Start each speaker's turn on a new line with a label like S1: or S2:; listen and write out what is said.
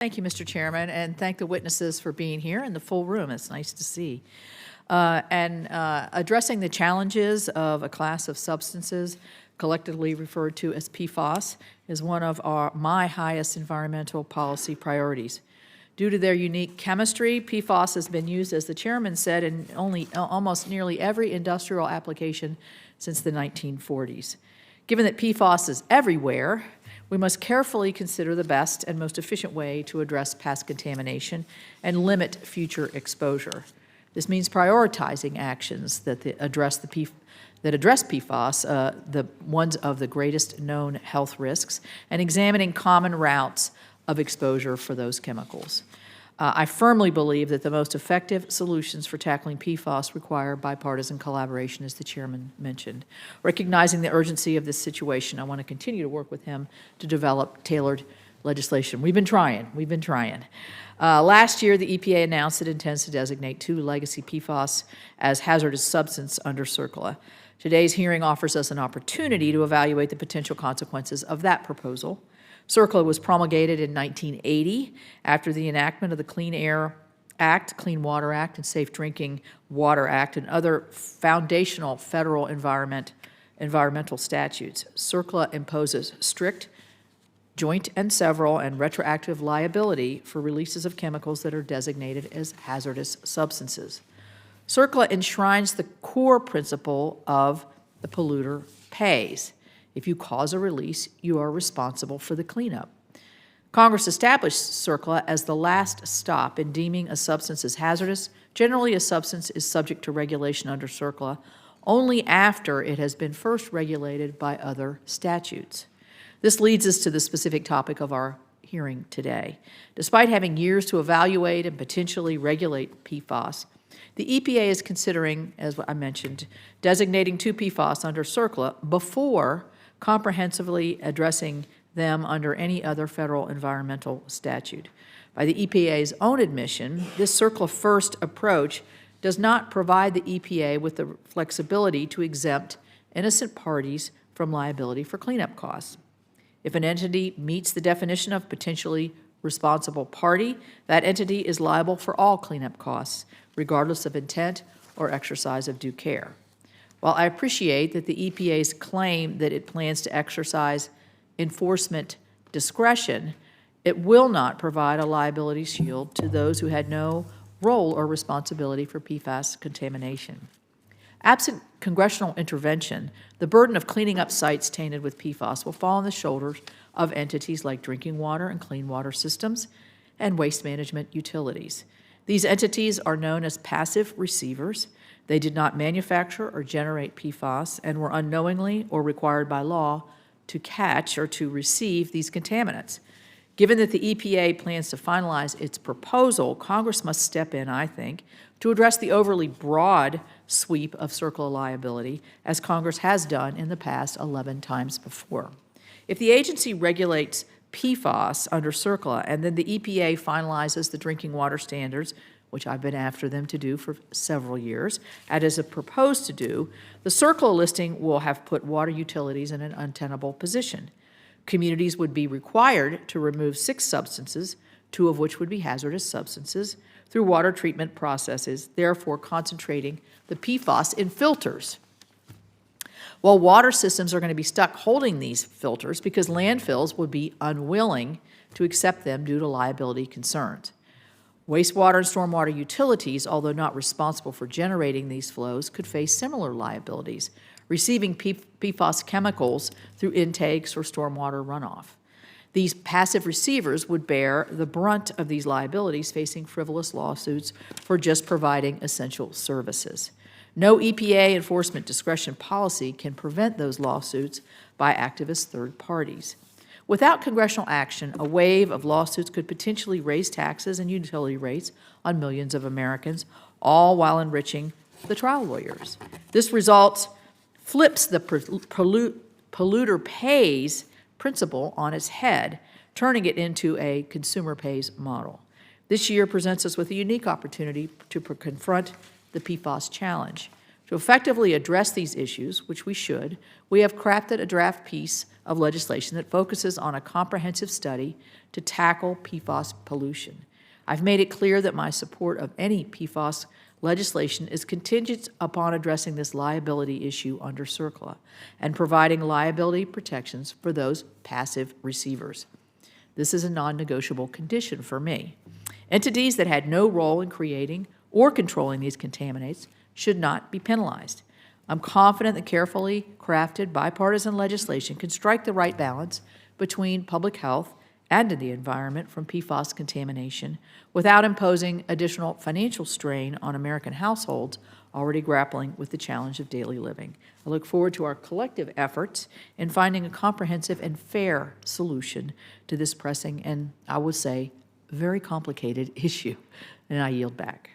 S1: Thank you, Mr. Chairman, and thank the witnesses for being here in the full room. It's nice to see. Addressing the challenges of a class of substances collectively referred to as PFAS is one of my highest environmental policy priorities. Due to their unique chemistry, PFAS has been used, as the chairman said, in almost nearly every industrial application since the 1940s. Given that PFAS is everywhere, we must carefully consider the best and most efficient way to address past contamination and limit future exposure. This means prioritizing actions that address PFAS, the ones of the greatest known health risks, and examining common routes of exposure for those chemicals. I firmly believe that the most effective solutions for tackling PFAS require bipartisan collaboration, as the chairman mentioned. Recognizing the urgency of this situation, I want to continue to work with him to develop tailored legislation. We've been trying. Last year, the EPA announced it intends to designate 2 legacy PFAS as hazardous substance under CERCLA. Today's hearing offers us an opportunity to evaluate the potential consequences of that proposal. CERCLA was promulgated in 1980 after the enactment of the Clean Air Act, Clean Water Act, and Safe Drinking Water Act, and other foundational federal environmental statutes. CERCLA imposes strict joint and several and retroactive liability for releases of chemicals that are designated as hazardous substances. CERCLA enshrines the core principle of the polluter pays. If you cause a release, you are responsible for the cleanup. Congress established CERCLA as the last stop in deeming a substance as hazardous. Generally, a substance is subject to regulation under CERCLA only after it has been first regulated by other statutes. This leads us to the specific topic of our hearing today. Despite having years to evaluate and potentially regulate PFAS, the EPA is considering, as I mentioned, designating 2 PFAS under CERCLA before comprehensively addressing them under any other federal environmental statute. By the EPA's own admission, this CERCLA first approach does not provide the EPA with the flexibility to exempt innocent parties from liability for cleanup costs. If an entity meets the definition of potentially responsible party, that entity is liable for all cleanup costs, regardless of intent or exercise of due care. While I appreciate that the EPA's claim that it plans to exercise enforcement discretion, it will not provide a liability shield to those who had no role or responsibility for PFAS contamination. Absent congressional intervention, the burden of cleaning up sites tainted with PFAS will fall on the shoulders of entities like drinking water and clean water systems and waste management utilities. These entities are known as passive receivers. They did not manufacture or generate PFAS and were unknowingly or required by law to catch or to receive these contaminants. Given that the EPA plans to finalize its proposal, Congress must step in, I think, to address the overly broad sweep of CERCLA liability, as Congress has done in the past 11 times before. If the agency regulates PFAS under CERCLA and then the EPA finalizes the drinking water standards, which I've been after them to do for several years, and is proposed to do, the CERCLA listing will have put water utilities in an untenable position. Communities would be required to remove 6 substances, 2 of which would be hazardous substances, through water treatment processes, therefore concentrating the PFAS in filters. While water systems are going to be stuck holding these filters because landfills would be unwilling to accept them due to liability concerns. Wastewater and stormwater utilities, although not responsible for generating these flows, could face similar liabilities, receiving PFAS chemicals through intakes or stormwater runoff. These passive receivers would bear the brunt of these liabilities, facing frivolous lawsuits for just providing essential services. No EPA enforcement discretion policy can prevent those lawsuits by activist third parties. Without congressional action, a wave of lawsuits could potentially raise taxes and utility rates on millions of Americans, all while enriching the trial lawyers. This result flips the polluter pays principle on its head, turning it into a consumer pays model. This year presents us with a unique opportunity to confront the PFAS challenge. To effectively address these issues, which we should, we have crafted a draft piece of legislation that focuses on a comprehensive study to tackle PFAS pollution. I've made it clear that my support of any PFAS legislation is contingent upon addressing this liability issue under CERCLA and providing liability protections for those passive receivers. This is a non-negotiable condition for me. Entities that had no role in creating or controlling these contaminants should not be penalized. I'm confident that carefully crafted bipartisan legislation can strike the right balance between public health and the environment from PFAS contamination without imposing additional financial strain on American households already grappling with the challenge of daily living. I look forward to our collective efforts in finding a comprehensive and fair solution to this pressing and, I would say, very complicated issue. And I yield back.